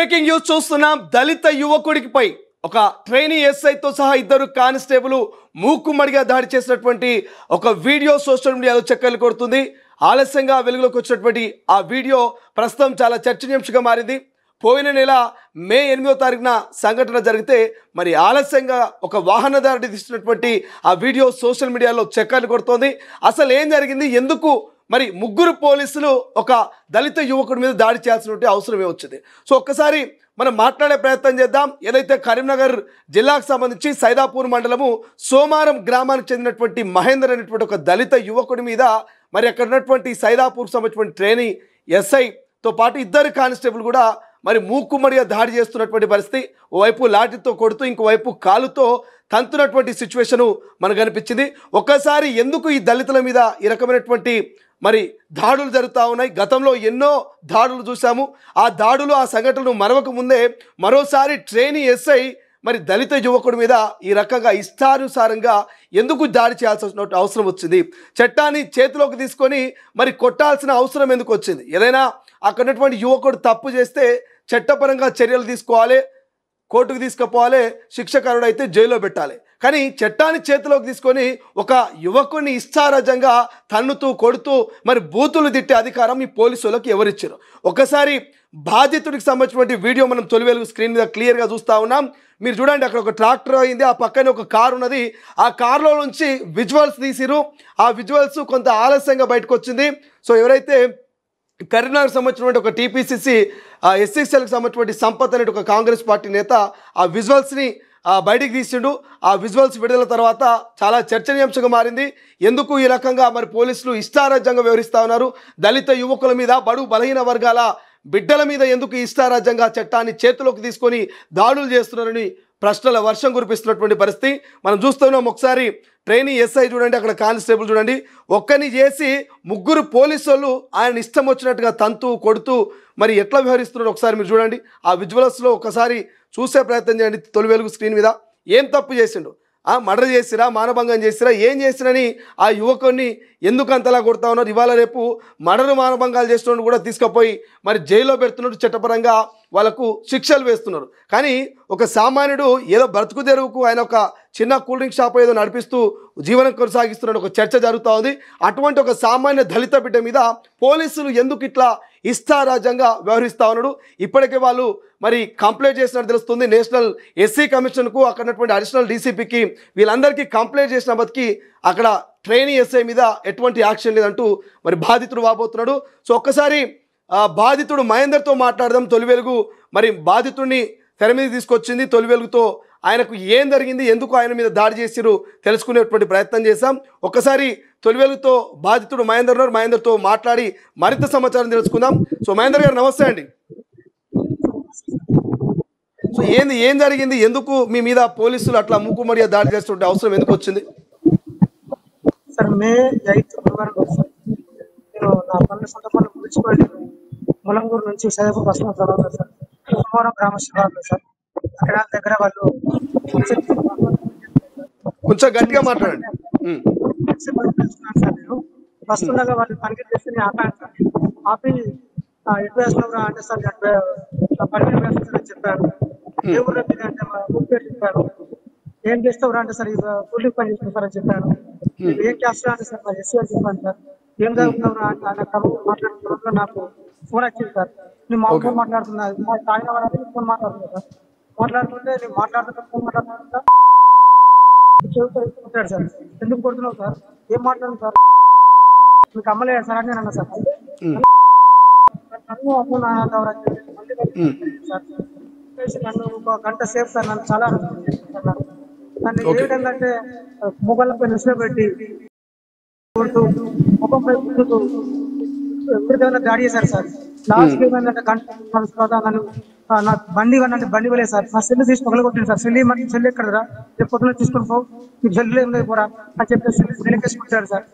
Breaking news చూస్తున్నాం. దళిత యువకుడిపై ఒక trainee ఎస్ఐతో సహా ఇద్దరు కానిస్టేబుల్ మూకుమ్మడిగా దాడి చేసినటువంటి ఒక వీడియో సోషల్ మీడియాలో చక్కర్లు కొడుతుంది. ఆలస్యంగా వెలుగులోకి వచ్చినటువంటి ఆ వీడియో ప్రస్తుతం చాలా చర్చనీయాంశంగా మారింది. పోయిన నెల మే 8వ తారీఖున సంఘటన జరిగితే మరి ఆలస్యంగా ఒక వాహనదారుడి తీసినటువంటి ఆ వీడియో సోషల్ మీడియాలో చక్కర్లు కొడుతోంది. అసలు ఏం జరిగింది, ఎందుకు మరి ముగ్గురు పోలీసులు ఒక దళిత యువకుడి మీద దాడి చేయాల్సినటువంటి అవసరం ఏమొచ్చింది? సో ఒక్కసారి మనం మాట్లాడే ప్రయత్నం చేద్దాం. ఏదైతే కరీంనగర్ జిల్లాకు సంబంధించి సైదాపూర్ మండలము సోమారం గ్రామానికి చెందినటువంటి మహేందర్ అనేటువంటి ఒక దళిత యువకుడి మీద మరి అక్కడ ఉన్నటువంటి సైదాపూర్ సంబంధించిన ట్రైనీ ఎస్ఐతో పాటు ఇద్దరు కానిస్టేబుల్ కూడా మరి మూకుమ్మడిగా దాడి చేస్తున్నటువంటి పరిస్థితి. ఓవైపు లాఠీతో కొడుతూ ఇంకోవైపు కాలుతో తంతున్నటువంటి సిచ్యువేషను మనకు కనిపించింది. ఒక్కసారి ఎందుకు ఈ దళితుల మీద ఈ రకమైనటువంటి మరి దాడులు జరుగుతూ ఉన్నాయి? గతంలో ఎన్నో దాడులు చూసాము. ఆ దాడులు ఆ సంఘటనలు మరవక ముందే మరోసారి ట్రైనీ ఎస్ఐ మరి దళిత యువకుడి మీద ఈ రకంగా ఇష్టానుసారంగా ఎందుకు దాడి చేయాల్సిన అవసరం వచ్చింది? చట్టాన్ని చేతిలోకి తీసుకొని మరి కొట్టాల్సిన అవసరం ఎందుకు వచ్చింది? ఏదైనా అక్కడ ఉన్నటువంటి యువకుడు తప్పు చేస్తే చట్టపరంగా చర్యలు తీసుకోవాలి, కోర్టుకు తీసుకుపోవాలి, శిక్షకారుడు అయితే జైల్లో పెట్టాలి. కానీ చట్టాన్ని చేతిలోకి తీసుకొని ఒక యువకుడిని ఇష్టారాజ్యంగా తన్నుతూ కొడుతూ మరి బూతులు తిట్టే అధికారం ఈ పోలీసు వాళ్ళకి ఎవరిచ్చారు? ఒకసారి బాధితుడికి సంబంధించినటువంటి వీడియో మనం తొలి వెలుగు స్క్రీన్ మీద క్లియర్గా చూస్తూ ఉన్నాం. మీరు చూడండి, అక్కడ ఒక ట్రాక్టర్ అయింది, ఆ పక్కన ఒక కారు ఉన్నది. ఆ కారులో నుంచి విజువల్స్ తీసిరు. ఆ విజువల్స్ కొంత ఆలస్యంగా బయటకు వచ్చింది. సో ఎవరైతే కరీంనగర్ సంబంధించినటువంటి ఒక టీపీసీసీ ఎస్సీసీఎల్కి సంబంధించినటువంటి సంపత్ అనే ఒక కాంగ్రెస్ పార్టీ నేత ఆ విజువల్స్ని బయటికి తీసిండు. ఆ విజువల్స్ విడుదల తర్వాత చాలా చర్చనీయాంశంగా మారింది. ఎందుకు ఈ రకంగా మరి పోలీసులు ఇష్టారాజ్యంగా వ్యవహరిస్తూ ఉన్నారు? దళిత యువకుల మీద, బడుగు బలహీన వర్గాల బిడ్డల మీద ఎందుకు ఇష్టారాజ్యంగా చట్టాన్ని చేతిలోకి తీసుకొని దాడులు చేస్తున్నారని ప్రశ్నల వర్షం కురిపిస్తున్నటువంటి పరిస్థితి మనం చూస్తున్నాం. ఒకసారి ట్రైనీ ఎస్ఐ చూడండి, అక్కడ కానిస్టేబుల్ చూడండి, ఒక్కని చేసి ముగ్గురు పోలీసు వాళ్ళు ఆయన ఇష్టం వచ్చినట్టుగా తంతు కొడుతూ మరి ఎట్లా వ్యవహరిస్తున్నారో ఒకసారి మీరు చూడండి. ఆ విజువల్స్లో ఒకసారి చూసే ప్రయత్నం చేయండి. తొలి వెలుగు స్క్రీన్ మీద ఏం తప్పు చేసిండు? మర్డర్ చేసిరా, మానభంగం చేసిరా, ఏం చేసిరని ఆ యువకుడిని ఎందుకు అంతలా కొడతా ఉన్నారు? ఇవాళ రేపు మర్డర్ మానభంగాలు చేస్తున్న కూడా తీసుకుపోయి మరి జైల్లో పెడుతున్నారు, చట్టపరంగా వాళ్ళకు శిక్షలు వేస్తున్నారు. కానీ ఒక సామాన్యుడు ఏదో బ్రతుకు తెరువుకు ఆయన ఒక చిన్న కూల్ డ్రింక్ షాప్ ఏదో నడిపిస్తూ జీవనం కొనసాగిస్తున్నాడు, ఒక చర్చ జరుగుతూ ఉంది. అటువంటి ఒక సామాన్య దళిత బిడ్డ మీద పోలీసులు ఎందుకు ఇట్లా ఇష్టారాజ్యంగా వ్యవహరిస్తూ ఉన్నాడు? ఇప్పటికే వాళ్ళు మరి కంప్లైంట్ చేసినట్టు తెలుస్తుంది. నేషనల్ ఎస్సీ కమిషన్కు, అక్కడ ఉన్నటువంటి అడిషనల్ డీసీపీకి, వీళ్ళందరికీ కంప్లైంట్ చేసిన బతికి అక్కడ ట్రైనీ ఎస్ఐ మీద ఎటువంటి యాక్షన్ లేదంటూ మరి బాధితుడు వాపోతున్నాడు. సో ఒక్కసారి బాధితుడు మహేందర్తో మాట్లాడదాం. తొలి వెలుగు మరి బాధితుడిని తెర మీద తీసుకొచ్చింది. తొలి వెలుగుతో ఆయనకు ఏం జరిగింది, ఎందుకు ఆయన మీద దాడి చేసిరు తెలుసుకునేటువంటి ప్రయత్నం చేశాం. ఒక్కసారి తొలి వెలుగుతో బాధితుడు మహేందర్ ఉన్నారు, మహేందర్తో మాట్లాడి మరింత సమాచారం తెలుసుకుందాం. సో మహేందర్ గారు నమస్తే అండి. సో ఏం జరిగింది, ఎందుకు మీ మీద పోలీసులు అట్లా మూకుమ్మడిగా దాడి చేస్తుంటే అవసరం ఎందుకు వచ్చింది? సార్ మే 8 గురువారం సార్ నేను నా పనుల సొంత పనులు మున్సిపాలిటీ ములంగూరు నుంచి సైదాపూర్ వస్తున్న తర్వాత సార్ సోమవారం గ్రామ శివార్లు సార్ అక్కడ దగ్గర వాళ్ళు కొంచెం గట్టిగా మాట్లాడండి. సార్ నేను వస్తుండగా వాళ్ళు పనికి చేసి ఆపాను సార్. ఆపి ఎటు వేస్తున్నారా అంటే సార్ పనికి వేస్తారని చెప్పారు. ఏ ఊరు అంటే మా ఊరి పేరు చెప్పారు. ఏం చేస్తావురా అంటే సార్ కూలీ పని చేస్తున్నారని చెప్పాను. ఏం చేస్తా అంటే సార్ మా ఎస్సీ అని చెప్పాను సార్. ఏం చదువుతున్నావురా అంటే ఆయన మాట్లాడుతున్న నాకు ఫోన్ వచ్చింది సార్. నేను మా ఫోన్ మాట్లాడుతున్నా, తాగిన వాళ్ళని ఫోన్ మాట్లాడుతున్నా సార్. మాట్లాడుతుంటే నేను మాట్లాడుతున్నా ఫోన్ మాట్లాడుతున్నా సార్. ఎందుకు కొడుతున్నావు సార్, ఏం మాట్లాడుతున్నావు సార్, మీకు అమ్మలేదు సార్ అని నేను అన్నా సార్. నన్ను ఒక గంట సేపు సార్ నన్ను చాలా నన్ను ఏ విధంగా అంటే మొబైల్పై నిలిచిపెట్టి కొడుతూ ముఖంపై ముందుకు విపరీతమైన దాడి చేశారు సార్. లాస్ట్ ఏమైందంటే గంట నన్ను నా బండి అంటే బండి వెళ్ళే సార్. నా సెల్లు తీసి పగలగొట్టింది సార్. సెల్లు ఎక్కడరా, రేపు పొద్దున తీసుకుని పో, నీకు సెల్లు ఏం లేదు పోరా అని చెప్పి సెల్లుకేసుకుంటారు సార్.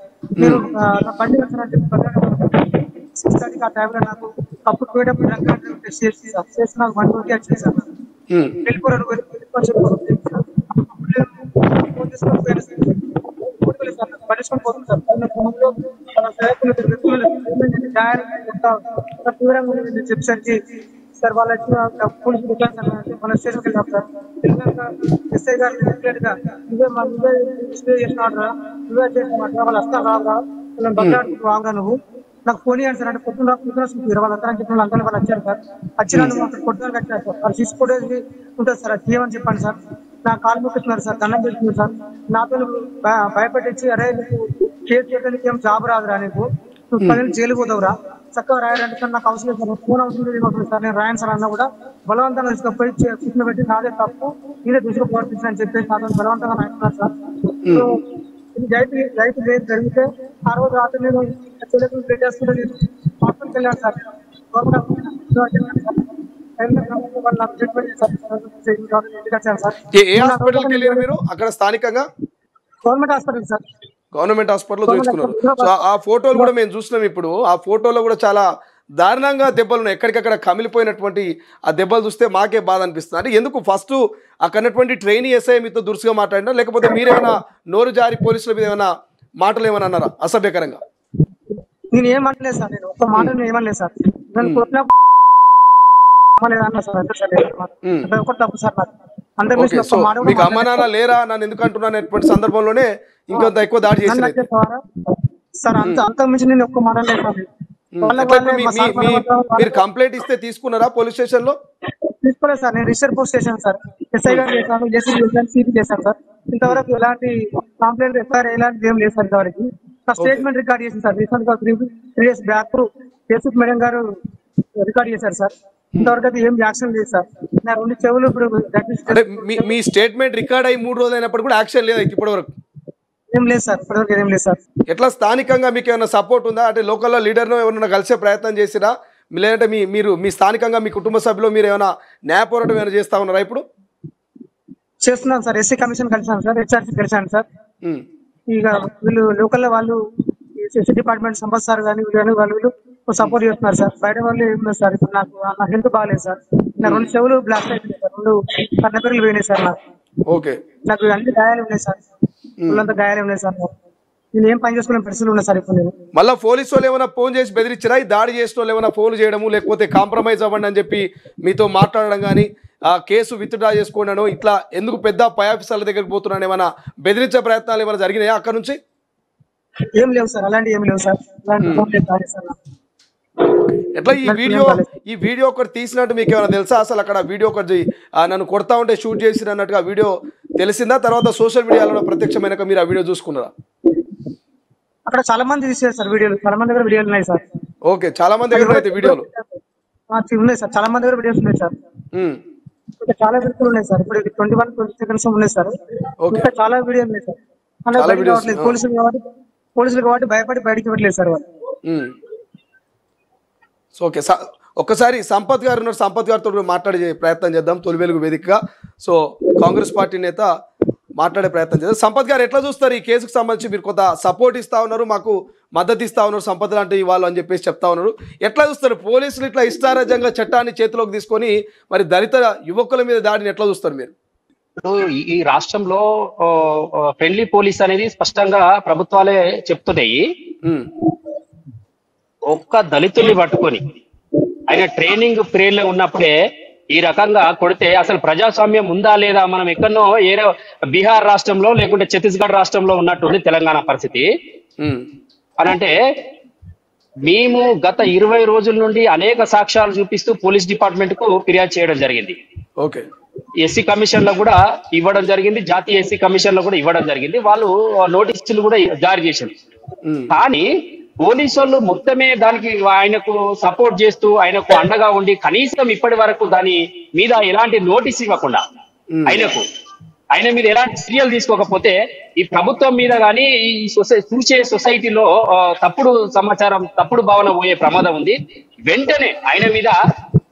నేను నా బండి వెళ్తానని చెప్పి 6:30 ఆ టైంలో నాకు అప్పుడు పోయేటప్పుడు చేసి నాకు 120 వచ్చింది సార్. వెళ్ళిపోరాను ఫోన్ తీసుకొని పోయాను సార్. పట్టించుకొని పోతుంది సార్. తీవ్రంగా చెప్పేసరికి సార్ వాళ్ళు వచ్చిన పోలీసు రికార్డ్ సార్ మన స్టేషన్కి వెళ్ళాం సార్. వెళ్ళాక ఎస్ఐ గారు ఇమీడియట్ గా నువ్వే స్టే చేసిన నువ్వే చేసిన వాళ్ళు వస్తాను రావురా వాళ్ళని బద్దలాడుకుంటూ రావురా నువ్వు నాకు ఫోన్ చేయండి సార్ అంటే పొద్దున్న వాళ్ళంతా చెప్పిన వాళ్ళంతా వాళ్ళు వచ్చారు సార్. వచ్చిన నువ్వు అక్కడ పొద్దున్న కట్టారు సార్. వాళ్ళు సీసీ ఫుటేజ్ ఉంటుంది సార్ అది తీయమని చెప్పండి సార్. నా కాలు మొక్కుతున్నారు సార్, దండం చేస్తున్నారు సార్. నాతో భయపెట్టించి అరే నీకు కేసు చేయడానికి ఏం జాబ్ రాదురా, నీకు నువ్వు 10 ఏళ్ళు జైలు పోతావురా, చక్కగా రాయాలంటే సార్ నాకు అవసరం లేదు సార్, ఫోన్ అవసరం సార్ నేను రాయను సార్ అన్నా కూడా బలవంతంగా తీసుకుపోయి కూర్చుని పెట్టి నాదే తప్పు నేనే తీసుకుపోవచ్చు అని చెప్పేసి నాతో బలవంతంగా రాస్తున్నారు సార్. సో ఇది రైతు లేదు జరిగితే ఆ రోజు రాత్రి నేను చెల్లెలు పెట్టేసుకుంటే నేను హాస్పిటల్కి వెళ్ళాను సార్. ఏ హాస్పిటల్కి వెళ్ళారు మీరు అక్కడ స్థానికంగా? Government hospital sir. గవర్నమెంట్ హాస్పిటల్లో చూసుకున్నారు. సో ఆ ఫోటోలు కూడా మేము చూసినాం. ఇప్పుడు ఆ ఫోటోలో కూడా చాలా దారుణంగా దెబ్బలు ఉన్నాయి, ఎక్కడికక్కడ కమిలిపోయినటువంటి ఆ దెబ్బలు చూస్తే మాకే బాధ అనిపిస్తుంది. అంటే ఎందుకు ఫస్ట్ అక్కడటువంటి ట్రైనీ ఎస్ఐ మీతో దురుసుగా మాట్లాడినా లేకపోతే మీరేమైనా నోరు జారి పోలీసుల మీద ఏమైనా మాటలు ఏమైనా అన్నారా అసభ్యకరంగా? నేను ఏమనలేదు సార్, నేను ఒక్క మాట ఏమనలేదు సార్. నేను కొట్టిన తప్పు సార్. మీకు అమ్మ నాన్న లేరా నన్ను ఎందుకు అంటున్నాను సందర్భంలోనే ఇంకొంత ఎక్కువ దాడి చేసి సార్ అంత మించి నేను ఒక్క మాట లేదు సార్. మీరు కంప్లైంట్ ఇస్తే తీసుకున్నారా పోలీస్ స్టేషన్ లో? తీసుకోలేదు సార్, నేను రిజిస్టర్ పోస్ట్ చేశాను సార్. ఎస్ఐ గారు చేశాను, ఏసీపీ చేశాను, సిపి చేశాను సార్. ఇంతవరకు ఎలాంటి కంప్లైంట్ ఎఫ్ఐఆర్ ఎలాంటి ఏం లేదు సార్. ఇంతవరకు స్టేట్మెంట్ రికార్డ్ చేసింది సార్. రీసెంట్ గా 3 days బ్యాక్ ఏసీపీ మేడం గారు రికార్డ్ చేశారు సార్. ఇంతవరకు అయితే ఏం యాక్షన్ లేదు సార్. నా 2 చెవులు ఇప్పుడు మీ స్టేట్మెంట్ రికార్డ్ అయ్యి 3 రోజులు అయినప్పుడు కూడా యాక్షన్ లేదు ఇప్పటి వరకు? ఏం లేదు సార్, ఇప్పటివరకు ఏం లేదు సార్. ఎట్లా స్థానికంగా మీకు ఏమైనా సపోర్ట్ ఉందా? అంటే లోకల్లో లీడర్ను ఎవరైనా కలిసే ప్రయత్నం చేసిరా? లేదంటే మీరు మీ స్థానికంగా మీ కుటుంబ సభ్యులు మీరు ఏమైనా న్యాయ పోరాటం ఏమైనా చేస్తా ఉన్నారా ఇప్పుడు? చేస్తున్నాను సార్. ఎస్సీ కమిషన్ కలిసాను సార్, హెచ్ఆర్సీ కలిసాను సార్. ఇక వీళ్ళు లోకల్లో వాళ్ళు ఎస్సీ డిపార్ట్మెంట్ సంపత్ సార్ కానీ వాళ్ళు సపోర్ట్ చేస్తున్నారు సార్. బయట వాళ్ళు ఏమున్నారు సార్, ఇప్పుడు నాకు నా హెల్త్ బాగాలేదు సార్. నా 2 చెవులు బ్లాస్ట్ అయిపోయినాయి సార్, 2 కన్నెపేర్లు పోయినాయి సార్. నాకు అన్ని గాయాలు ఉన్నాయి సార్, వాళ్ళంతా గాయాలు ఉన్నాయి సార్. నేను ఏం పని చేసుకునే పరిస్థితులు ఉన్నాయి సార్ ఇప్పుడు నేను. మళ్ళీ పోలీసు వాళ్ళు ఏమైనా ఫోన్ చేసి బెదిరించారా? ఈ దాడి చేసిన వాళ్ళు ఏమైనా ఫోన్ చేయడము లేకపోతే కాంప్రమైజ్ అవ్వండి అని చెప్పి మీతో మాట్లాడడం కానీ ఆ కేసు విత్డ్రా చేసుకోవడం ఇట్లా ఎందుకు పెద్ద పై ఆఫీసర్ల దగ్గరికి పోతున్నాను ఏమైనా బెదిరించే ప్రయత్నాలు ఏమైనా జరిగినాయా అక్కడ నుంచి? ఏం లేవు సార్, అలాంటి ఏం లేవు సార్. ఎట్లా ఈ వీడియో ఒకటి తీసినట్టు మీకు ఏమైనా తెలుసా? అసలు అక్కడ వీడియో ఒకటి నన్ను కొడతా ఉంటే షూట్ చేసిన అన్నట్టుగా వీడియో తెలిసిందా? తర్వాత సోషల్ మీడియాలో ప్రత్యక్షమైన మీరు ఆ వీడియో చూసుకున్నారా? అక్కడ చాలా మంది తీసారు సార్ వీడియోలు, చాలా మంది దగ్గర వీడియోలు ఉన్నాయి సార్. ఓకే, చాలా మంది దగ్గర అయితే వీడియోలు ఉన్నాయి సార్, చాలా మంది దగ్గర వీడియోస్ ఉన్నాయి సార్. చాలా వ్యక్తులు ఉన్నాయి సార్. ఇప్పుడు 21-20 seconds ఉన్నాయి సార్. ఇంకా చాలా వీడియోలు ఉన్నాయి సార్. పోలీసులు కాబట్టి భయపడి బయటికి పెట్టలేదు సార్ వాళ్ళు. ఓకే, ఒక్కసారి సంపత్ గారు ఉన్నారు, సంపత్ గారితో మాట్లాడే ప్రయత్నం చేద్దాం తొలి వెలుగు వేదికగా. సో కాంగ్రెస్ పార్టీ నేత మాట్లాడే ప్రయత్నం చేద్దాం. సంపత్ గారు ఎట్లా చూస్తారు ఈ కేసుకు సంబంధించి? మీరు కొంత సపోర్ట్ ఇస్తా ఉన్నారు, మాకు మద్దతు ఇస్తా ఉన్నారు, సంపత్ లాంటి వాళ్ళు అని చెప్పేసి చెప్తా ఉన్నారు. ఎట్లా చూస్తారు పోలీసులు ఇట్లా ఇష్టారాజ్యంగా చట్టాన్ని చేతిలోకి తీసుకొని మరి దళిత యువకుల మీద దాడిని ఎట్లా చూస్తారు మీరు? ఈ రాష్ట్రంలో ఫ్రెండ్లీ పోలీస్ అనేది స్పష్టంగా ప్రభుత్వాలే చెప్తున్నాయి. ఒక్క దళితుల్ని పట్టుకొని ఆయన ట్రైనింగ్ పీరియడ్ లో ఉన్నప్పుడే ఈ రకంగా కొడితే అసలు ప్రజాస్వామ్యం ఉందా లేదా? మనం ఎక్కడనో ఏదో బీహార్ రాష్ట్రంలో లేకుంటే ఛత్తీస్గఢ్ రాష్ట్రంలో ఉన్నట్టుంది తెలంగాణ పరిస్థితి. అని అంటే మేము గత 20 రోజుల నుండి అనేక సాక్ష్యాలు చూపిస్తూ పోలీస్ డిపార్ట్మెంట్ కు ఫిర్యాదు చేయడం జరిగింది. ఓకే, ఎస్సీ కమిషన్ లో కూడా ఇవ్వడం జరిగింది, జాతీయ ఎస్సీ కమిషన్ లో కూడా ఇవ్వడం జరిగింది. వాళ్ళు నోటీసులు కూడా జారీ చేశారు. కానీ పోలీసు వాళ్ళు మొత్తమే దానికి ఆయనకు సపోర్ట్ చేస్తూ ఆయనకు అండగా ఉండి కనీసం ఇప్పటి వరకు దాని మీద ఎలాంటి నోటీస్ ఇవ్వకుండా ఆయన మీద ఎలాంటి చర్యలు తీసుకోకపోతే ఈ ప్రభుత్వం మీద కానీ ఈ చూసే సొసైటీలో తప్పుడు సమాచారం తప్పుడు భావన పోయే ప్రమాదం ఉంది. వెంటనే ఆయన మీద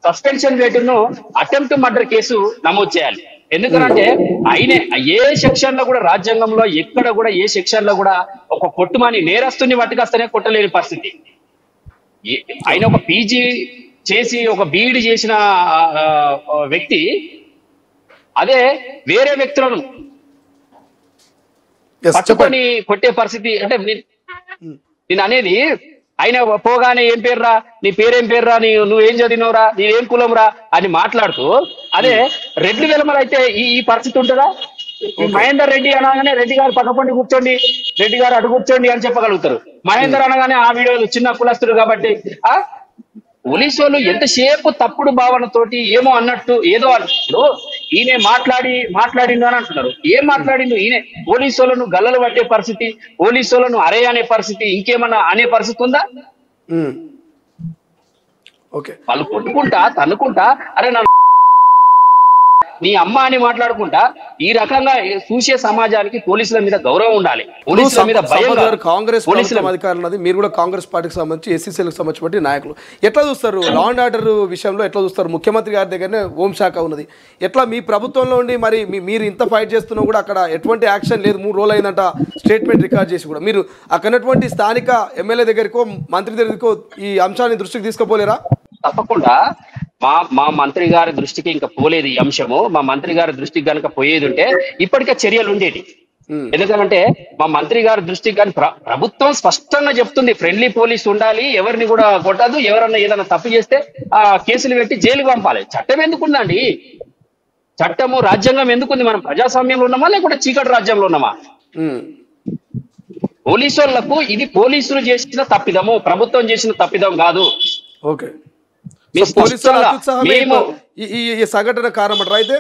సస్పెన్షన్ వేటును అటెంప్ట్ మర్డర్ కేసు నమోదు చేయాలి. ఎందుకంటే ఆయన ఏ సెక్షన్ లో కూడా రాజ్యాంగంలో ఎక్కడ కూడా ఏ సెక్షన్ లో కూడా ఒక కొట్టుమాని నేరస్తుని పట్టుకొస్తేనే కొట్టలేని పరిస్థితి. ఆయన ఒక పీజీ చేసి ఒక బీఈడి చేసిన వ్యక్తి అదే వేరే వ్యక్తులను పట్టుకొని కొట్టే పరిస్థితి. అంటే నేను అనేది ఆయన పోగానే ఏం పేర్రా, నీ పేరేం పేర్రా, నువ్వేం చదివినవురా, నీవేం కులంరా అని మాట్లాడుతూ, అదే రెడ్డి వెలమలు అయితే ఈ పరిస్థితి ఉంటుందా? మహేందర్ రెడ్డి అనగానే రెడ్డి గారు పక్కపండి కూర్చోండి, రెడ్డి గారు అటు కూర్చోండి అని చెప్పగలుగుతారు. మహేందర్ అనగానే ఆ వీడియోలు చిన్న కులస్తుడు కాబట్టి పోలీసు వాళ్ళు ఎంతసేపు తప్పుడు భావనతోటి ఏమో అన్నట్టు ఏదో అన్నట్టు ఈయన మాట్లాడిండు అని అంటున్నారు. ఏం మాట్లాడిండు ఈయన? పోలీసు వాళ్ళను గల్లలు పట్టే పరిస్థితి, పోలీసు వాళ్ళను అరే అనే పరిస్థితి, ఇంకేమన్నా అనే పరిస్థితి ఉందా? వాళ్ళు కొట్టుకుంటా తన్నుకుంటా అరే నీ అమ్మ అని మాట్లాడుకుంటా ఈ రకంగా చూసే సమాజానికి పోలీసుల మీద గౌరవం ఉండాలి, పోలీసుల మీద భయం. కాంగ్రెస్ అధికారులు మీరు కూడా కాంగ్రెస్ పార్టీకి సంబంధించి ఎస్సీసీలకు సంబంధించి నాయకులు ఎట్లా చూస్తారు లా అండ్ ఆర్డర్ విషయంలో? ఎట్లా చూస్తారు? ముఖ్యమంత్రి గారి దగ్గరనే హోంశాఖ ఉన్నది, ఎట్లా మీ ప్రభుత్వంలో ఉండి మరి మీరు ఇంత ఫైట్ చేస్తున్నా కూడా అక్కడ ఎటువంటి యాక్షన్ లేదు? 3 రోజులు అయిందంట స్టేట్మెంట్ రికార్డ్ చేసి కూడా. మీరు అక్కడటువంటి స్థానిక ఎమ్మెల్యే దగ్గరికో మంత్రి దగ్గరికో ఈ అంశాన్ని దృష్టికి తీసుకుపోలేరా? తప్పకుండా మా మంత్రి గారి దృష్టికి ఇంకా పోలేదు ఈ అంశము. మా మంత్రి గారి దృష్టికి కనుక పోయేది ఉంటే ఇప్పటికే చర్యలు ఉండేవి. ఎందుకంటే మా మంత్రి గారి దృష్టికి కానీ ప్రభుత్వం స్పష్టంగా చెప్తుంది, ఫ్రెండ్లీ పోలీస్ ఉండాలి, ఎవరిని కూడా కొట్టదు, ఎవరన్నా ఏదైనా తప్పు చేస్తే ఆ కేసులు పెట్టి జైలుకి పంపాలి. చట్టం ఎందుకుందండి? చట్టము రాజ్యాంగం ఎందుకుంది? మనం ప్రజాస్వామ్యంలో ఉన్నామా లేకుంటే చీకటి రాజ్యంలో ఉన్నామా? పోలీసు వాళ్లకు ఇది పోలీసులు చేసిన తప్పిదము, ప్రభుత్వం చేసిన తప్పిదం కాదు. ఓకే, ఈ సంఘటన కారణం అయితే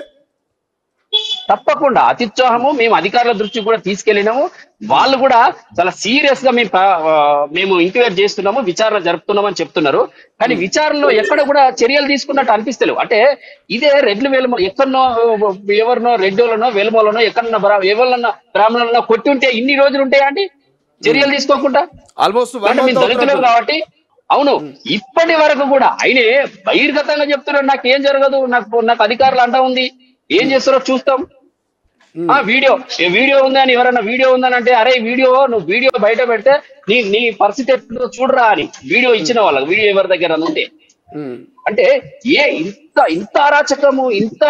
తప్పకుండా అత్యుత్సాహము మేము అధికారుల దృష్టికి కూడా తీసుకెళ్ళినాము. వాళ్ళు కూడా చాలా సీరియస్ గా మేము ఎంక్వైరీ చేస్తున్నాము, విచారణ జరుపుతున్నాము అని చెప్తున్నారు. కానీ విచారణలో ఎక్కడ కూడా చర్యలు తీసుకున్నట్టు అనిపిస్తలేవు. అంటే ఇదే రెడ్లు వెలుమ ఎక్కడనో ఎవరినో రెడ్డోలనో వెలుమలోనో ఎక్కడన్నా ఎవరినన్నా బ్రాహ్మణులనో కొట్టి ఉంటే ఇన్ని రోజులు ఉంటాయా అండి చర్యలు తీసుకోకుండా? ఆల్మోస్ట్ మేము దళితులు కాబట్టి అవును ఇప్పటి వరకు కూడా ఆయనే బహిర్గతంగా చెప్తున్నాడు, నాకేం జరగదు, నాకు అధికారులు అంటా ఉంది, ఏం చేస్తారో చూస్తాం. వీడియో ఉందని ఎవరన్నా వీడియో ఉందని అంటే అరే నువ్వు వీడియో బయట పెడితే నీ పరిస్థితి ఎట్లా చూడరా అని వీడియో ఇచ్చిన వాళ్ళకి, వీడియో ఎవరి దగ్గర ఉంటే. అంటే ఇంత అరాచకము ఇంత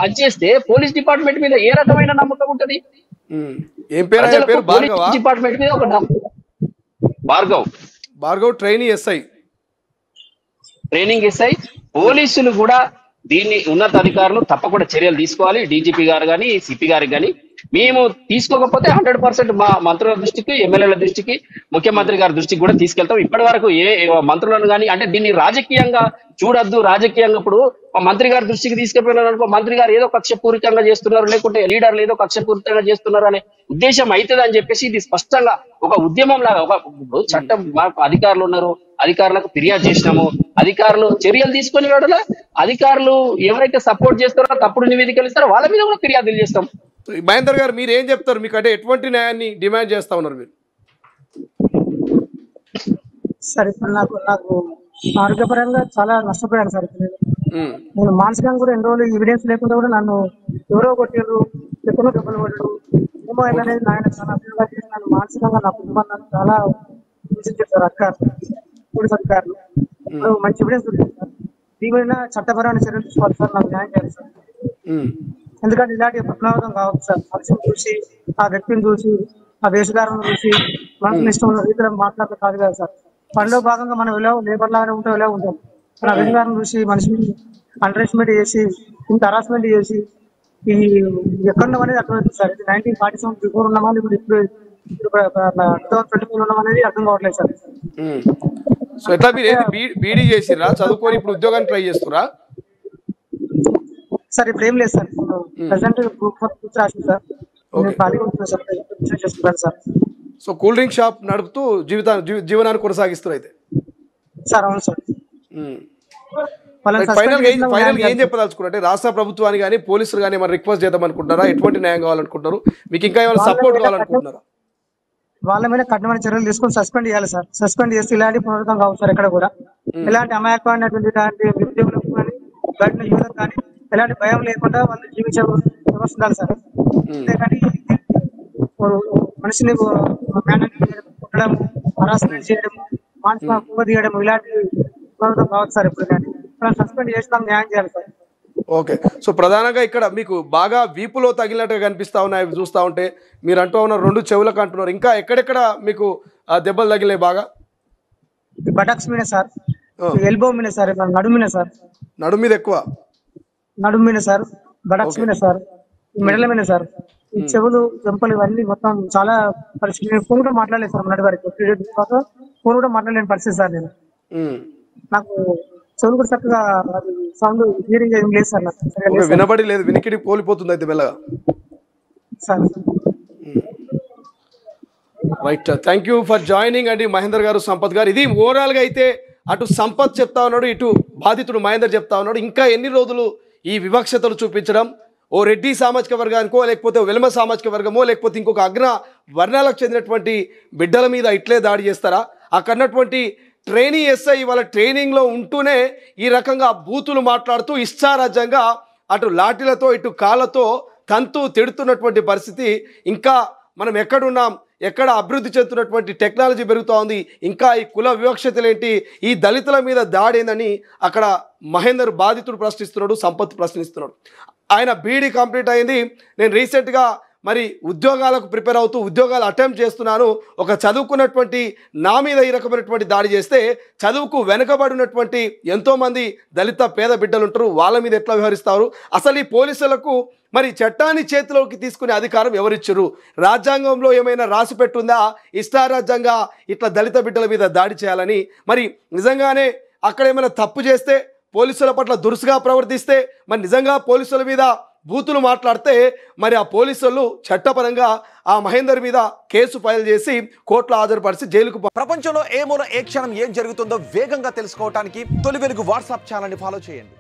అది చేస్తే పోలీస్ డిపార్ట్మెంట్ మీద ఏ రకమైన నమ్మకం ఉంటది? పోలీస్ డిపార్ట్మెంట్ మీద ఒక భార్గవ్ ట్రైనింగ్ ఎస్ఐ పోలీసులు కూడా దీన్ని ఉన్నత అధికారులు తప్పకుండా చర్యలు తీసుకోవాలి. డీజీపీ గారు కానీ సిపి గారికి కానీ. మేము తీసుకోకపోతే 100% మా మంత్రుల దృష్టికి, ఎమ్మెల్యేల దృష్టికి, ముఖ్యమంత్రి గారి దృష్టికి కూడా తీసుకెళ్తాం. ఇప్పటి వరకు ఏ మంత్రులను కానీ అంటే దీన్ని రాజకీయంగా చూడొద్దు, రాజకీయంగా ఇప్పుడు మా మంత్రి గారి దృష్టికి తీసుకెళ్ళారు అనుకో, మంత్రి గారు ఏదో కక్షపూరితంగా చేస్తున్నారు, లేకుంటే లీడర్లు ఏదో కక్షపూరితంగా చేస్తున్నారు అనే ఉద్దేశం అవుతుంది అని చెప్పేసి ఇది స్పష్టంగా ఒక ఉద్యమం లాగా ఒక చట్టం, మాకు అధికారులు ఉన్నారు, అధికారులకు ఫిర్యాదు చేసినాము, అధికారులు చర్యలు తీసుకునే వాడులా అధికారులు ఎవరైతే సపోర్ట్ చేస్తారో తప్పుడు నివేదికలు ఇస్తారో వాళ్ళ మీద కూడా ఫిర్యాదులు చేస్తాం. మహేందర్ గారు మీరు ఏం చెప్తారు? మీకు అంటే ఎటువంటి న్యాయాన్ని డిమాండ్ చేస్తా ఉన్నారు మీరు? సార్ ఇప్పుడు నాకు ఆరోగ్యపరంగా చాలా నష్టపోయాను సార్. నేను మానసికంగా కూడా ఎన్ని రోజులు ఎవిడెన్స్ లేకుండా కూడా నన్ను ఎవరో కొట్టారు, ఎక్కడో దెబ్బలు పడ్డారు, ఏమో అనేది నాయన చాలా అభివృద్ధిగా చేసి నన్ను మానసికంగా నా కుటుంబాన్ని చాలా హింసించారు సార్ పోలీస్ అధికారులు. మంచి ఎవిడెన్స్ ఉంది సార్, దీనిపైన చట్టపరమైన చర్యలు తీసుకోవాలి సార్, నాకు న్యాయం చేయాలి సార్. ఎందుకంటే ఇలాంటి ప్రభావితం కావచ్చు సార్. మనిషిని చూసి, ఆ వ్యక్తిని చూసి, ఆ వేషధారణను చూసి మనసుని ఇష్టం ఉన్న రీతిలో మాట్లాడటం కాదు కదా సార్. పనిలో భాగంగా మనం ఎలా లేబర్ లాగానే ఉంటాం, ఎలా ఉంటాం. మన వేషధారణ చూసి మనిషిని అండర్ ఎస్టిమేట్ చేసి, ఇంత హరాస్మెంట్ చేసి ఈ ఎక్కడ అనేది అర్థమవుతుంది సార్. ఇది 1947 బిఫోర్ ఉన్నామా, ఇప్పుడు 2024 ఉన్నాం అనేది అర్థం కావట్లేదు సార్. సో ఎట్లా మీరు బీడీ చేసిరా, చదువుకొని ఇప్పుడు ఉద్యోగాన్ని ట్రై చేస్తురా సార్? ఇప్పుడు ఏం లేదు సార్, ప్రెసెంట్ గ్రూప్ 4 రాసింది sir. Sir so cool drink shop నడుపుతూ జీవనాన్ని కొనసాగిస్తారు అయితే సార్? అవును సార్. ఫైనల్ ఏం చెప్పదలుచుకున్నారు? అంటే రాష్ట్ర ప్రభుత్వాన్ని కానీ పోలీసులు కానీ ఏమైనా రిక్వెస్ట్ చేద్దాం అనుకుంటారా? ఎటువంటి న్యాయం కావాలనుకుంటారు? మీకు ఇంకా ఏమైనా సపోర్ట్ కావాలనుకుంటున్నారా? వాళ్ళ మీద కఠినమైన చర్యలు తీసుకొని సస్పెండ్ చేయాలి సార్. సస్పెండ్ చేస్తే ఇలాంటి పునరుద్ధం కావచ్చు సార్. ఎక్కడ కూడా ఇలాంటి అమాయకమైనటువంటి నిరుద్యోగులకు కానీ బయట యువతకు కానీ ఎలాంటి భయం లేకుండా వాళ్ళు జీవించే వ్యవస్థ ఉండాలి సార్. అంతేకాని మనిషిని కొట్టడం, హరాస్మెంట్ చేయడం, మానసిక కుంభ తీయడం ఇలాంటి పునరుద్ధం కావచ్చు సార్. ఇప్పుడు కానీ సస్పెండ్ చేసినాం, న్యాయం చేయాలి సార్. ఓకే, సో ప్రధానంగా ఇక్కడ మీకు బాగా వీపులో తగిలినట్టుగా కనిపిస్తా ఉన్నాయి చూస్తూ ఉంటే. మీరు అంటూ ఉన్నారు 2 చెవులకు అంటున్నారు, ఇంకా ఎక్కడెక్కడ మీకు దెబ్బలు తగిలే బాగా? బటక్స్ మీద సార్, ఎల్బో మీద సార్, నడుము మీద సార్, నడుము మీద ఎక్కువ, నడుము మీద సార్, బటక్స్ మీద సార్, మెడల మీద సార్, ఈ చెవులు చెంపలు ఇవన్నీ మొత్తం చాలా పరిస్థితి. నేను ఫోన్ కూడా మాట్లాడలేదు సార్ మొన్నటి వరకు, 3 days తర్వాత ఫోన్ కూడా మాట్లాడలేని పరిస్థితి సార్. నేను నాకు చెవులు కూడా చక్కగా సౌండ్ హియరింగ్ ఏం లేదు సార్, నాకు వినబడి లేదు, వినికిడి కోల్పోతుంది అయితే మెల్లగా sir. Right, thank you for joining అండి మహేందర్ గారు, సంపత్ గారు. ఇది ఓవరాల్గా అయితే అటు సంపత్ చెప్తా ఉన్నాడు, ఇటు బాధితుడు మహేందర్ చెప్తా ఉన్నాడు. ఇంకా ఎన్ని రోజులు ఈ వివక్షతలు చూపించడం? ఓ రెడ్డి సామాజిక వర్గానికో, లేకపోతే వెలమ సామాజిక వర్గమో, లేకపోతే ఇంకొక అగ్ర వర్ణాలకు చెందినటువంటి బిడ్డల మీద ఇట్లే దాడి చేస్తారా? అక్కడున్నటువంటి ట్రైనీ ఎస్ఐ వాళ్ళ ట్రైనింగ్లో ఉంటూనే ఈ రకంగా బూతులు మాట్లాడుతూ ఇష్టారాజ్యంగా అటు లాఠీలతో ఇటు కాళ్ళతో తంతు తిడుతున్నటువంటి పరిస్థితి. ఇంకా మనం ఎక్కడున్నాం, ఎక్కడ అభివృద్ధి చెందుతున్నటువంటి టెక్నాలజీ పెరుగుతూ ఉంది, ఇంకా ఈ కుల వివక్షతలేంటి, ఈ దళితుల మీద దాడి ఏందని అక్కడ మహేందర్ బాధితుడు ప్రశ్నిస్తున్నాడు, సంపత్ ప్రశ్నిస్తున్నాడు. ఆయన బీఈడీ కంప్లీట్ అయింది. నేను రీసెంట్గా మరి ఉద్యోగాలకు ప్రిపేర్ అవుతూ ఉద్యోగాలు అటెంప్ట్ చేస్తున్నాను. ఒక చదువుకున్నటువంటి నా మీద ఈ రకమైనటువంటి దాడి చేస్తే చదువుకు వెనుకబడినటువంటి ఎంతోమంది దళిత పేద బిడ్డలు ఉంటారు, వాళ్ళ మీద ఎట్లా వ్యవహరిస్తారు? అసలు ఈ పోలీసులకు మరి చట్టాన్ని చేతిలోకి తీసుకునే అధికారం ఎవరిచ్చారు? రాజ్యాంగంలో ఏమైనా రాసి పెట్టుందా ఇష్టారాజ్యంగా ఇట్లా దళిత బిడ్డల మీద దాడి చేయాలని? మరి నిజంగానే అక్కడ ఏమైనా తప్పు చేస్తే, పోలీసుల పట్ల దురుసుగా ప్రవర్తిస్తే, మరి నిజంగా పోలీసుల మీద బూతులు మాట్లాడితే మరి ఆ పోలీసులు చట్టపరంగా ఆ మహేందర్ మీద కేసు ఫైల్ చేసి కోర్టులో హాజరుపరిచి జైలుకు. ప్రపంచంలో ఏ మూల ఏ క్షణం ఏం జరుగుతుందో వేగంగా తెలుసుకోవడానికి తొలి వెలుగు వాట్సాప్ ఛానల్ని ఫాలో చేయండి.